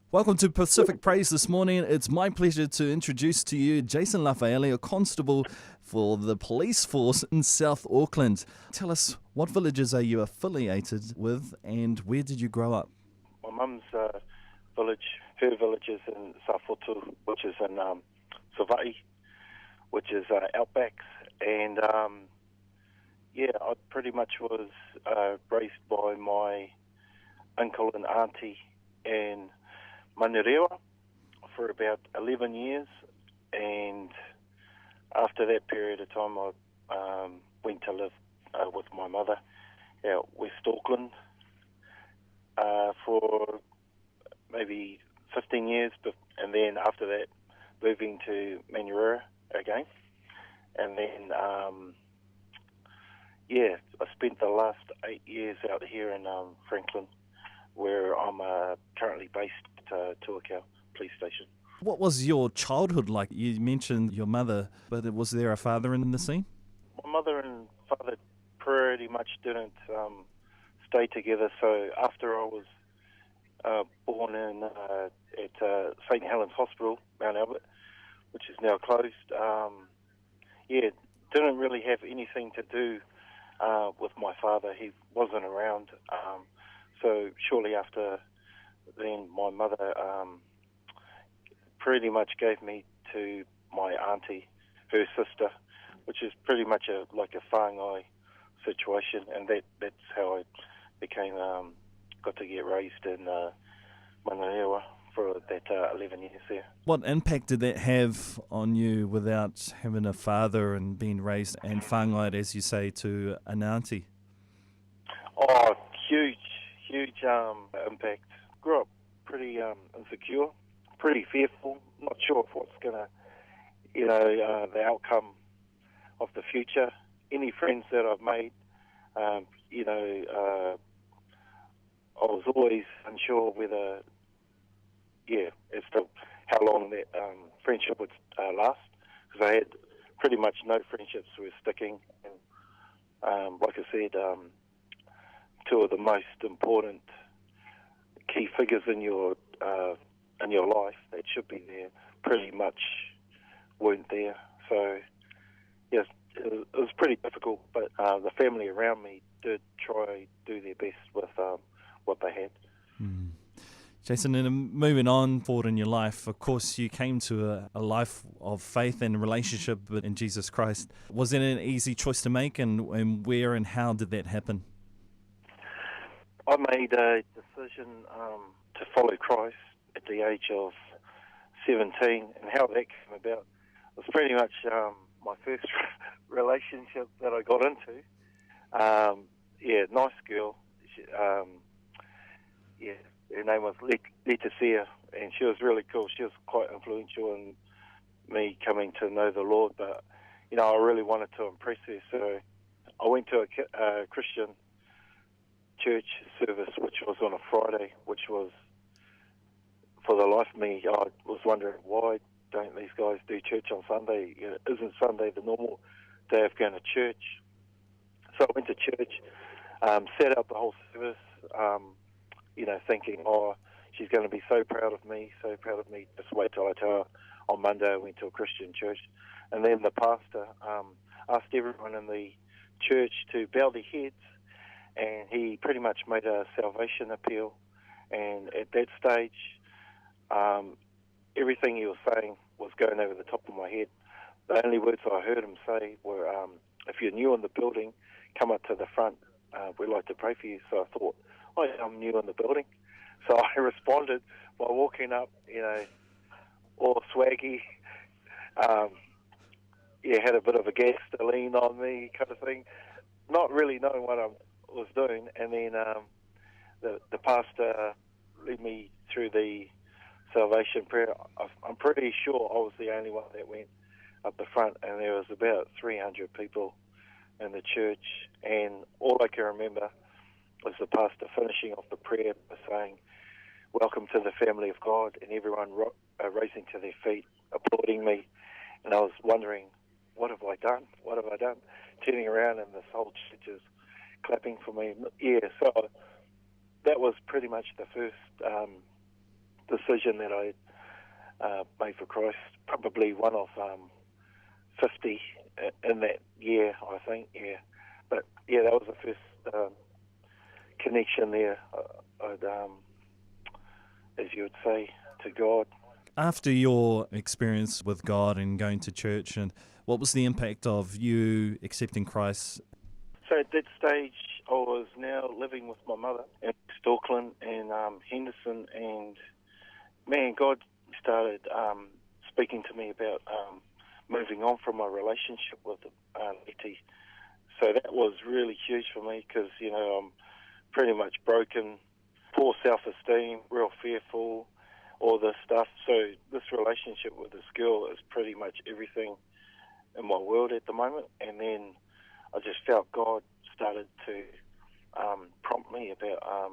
Welcome to Pacific Praise this morning. It's my pleasure to introduce to you Jason Lafaele, a constable for the police force in South Auckland. Tell us, what villages are you affiliated with and where did you grow up? My mum's village, her village is in South Auckland, which is in Savai, which is outbacks. And I pretty much was raised by my uncle and auntie in Manurewa for about 11 years, and after that period of time I went to live with my mother out West Auckland for maybe 15 years, and then after that moving to Manurewa again, and then I spent the last 8 years out here in Franklin, where I'm currently based at Tuakau Police Station. What was your childhood like? You mentioned your mother, but was there a father in the scene? My mother and father pretty much didn't stay together, so after I was born in at St. Helens Hospital, Mount Albert, which is now closed, didn't really have anything to do with my father. He wasn't around. So shortly after then, my mother pretty much gave me to my auntie, her sister, which is pretty much like a whāngai situation, and that's how I became got to get raised in Manurewa for that 11 years there. What impact did that have on you without having a father and being raised and whāngai, as you say, to an auntie? Oh, huge impact. Grew up pretty insecure, pretty fearful, not sure of what's gonna, the outcome of the future. Any friends that I've made, I was always unsure whether, as to how long that friendship would last, because I had pretty much no friendships were sticking. And like I said, two of the most important key figures in your life that should be there pretty much weren't there. So yes, it was pretty difficult, but the family around me did try do their best with what they had. Jason, and moving on forward in your life, of course you came to a life of faith and relationship in Jesus Christ. Was it an easy choice to make, and where and how did that happen? I made a decision to follow Christ at the age of 17, and how that came about was pretty much my first relationship that I got into. Nice girl. Her name was Leticia, and she was really cool. She was quite influential in me coming to know the Lord, but I really wanted to impress her, so I went to a Christian church service, which was on a Friday, which was, for the life of me, I was wondering, why don't these guys do church on Sunday? Isn't Sunday the normal day of going to church? So I went to church, sat out the whole service, thinking, she's going to be so proud of me, just wait till I tell her on Monday I went to a Christian church. And then the pastor asked everyone in the church to bow their heads, and he pretty much made a salvation appeal. And at that stage, everything he was saying was going over the top of my head. The only words I heard him say were, if you're new in the building, come up to the front. We'd like to pray for you. So I thought, I'm new in the building. So I responded by walking up, all swaggy. Had a bit of a gasoline on me kind of thing, not really knowing what I was doing. And then the pastor led me through the salvation prayer. I'm pretty sure I was the only one that went up the front, and there was about 300 people in the church, and all I can remember was the pastor finishing off the prayer by saying, "Welcome to the family of God," and everyone raising to their feet, applauding me. And I was wondering, what have I done? What have I done? Turning around, and this whole church is clapping for me. So that was pretty much the first decision that I made for Christ. Probably one of 50 in that year, I think. Yeah, but yeah, that was the first connection there. I'd, as you would say, to God. After your experience with God and going to church, and what was the impact of you accepting Christ? So at that stage, I was now living with my mother in South Auckland and Henderson, and man, God started speaking to me about moving on from my relationship with Letty. So that was really huge for me because, you know, I'm pretty much broken, poor self-esteem, real fearful, all this stuff. So this relationship with this girl is pretty much everything in my world at the moment. And then I just felt God started to prompt me about,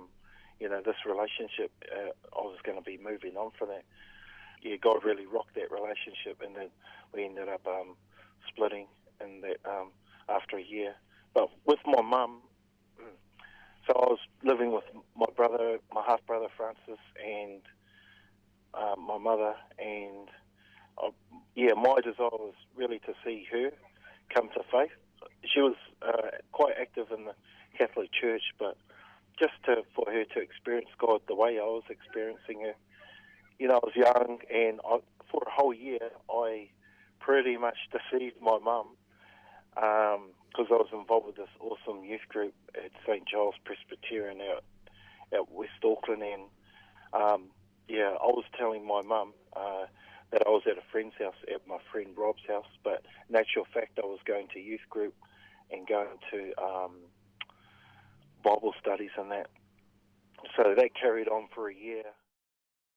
you know, this relationship. I was going to be moving on from that. Yeah, God really rocked that relationship, and then we ended up splitting in that after a year. But with my mum, so I was living with my brother, my half-brother Francis, and my mother, and my desire was really to see her come to faith. She was quite active in the Catholic Church, but just for her to experience God the way I was experiencing her. You know, I was young, and for a whole year, I pretty much deceived my mum because I was involved with this awesome youth group at St. Giles Presbyterian out West Auckland, and I was telling my mum that I was at a friend's house, at my friend Rob's house, but in actual fact, I was going to youth group and going to Bible studies and that. So that carried on for a year.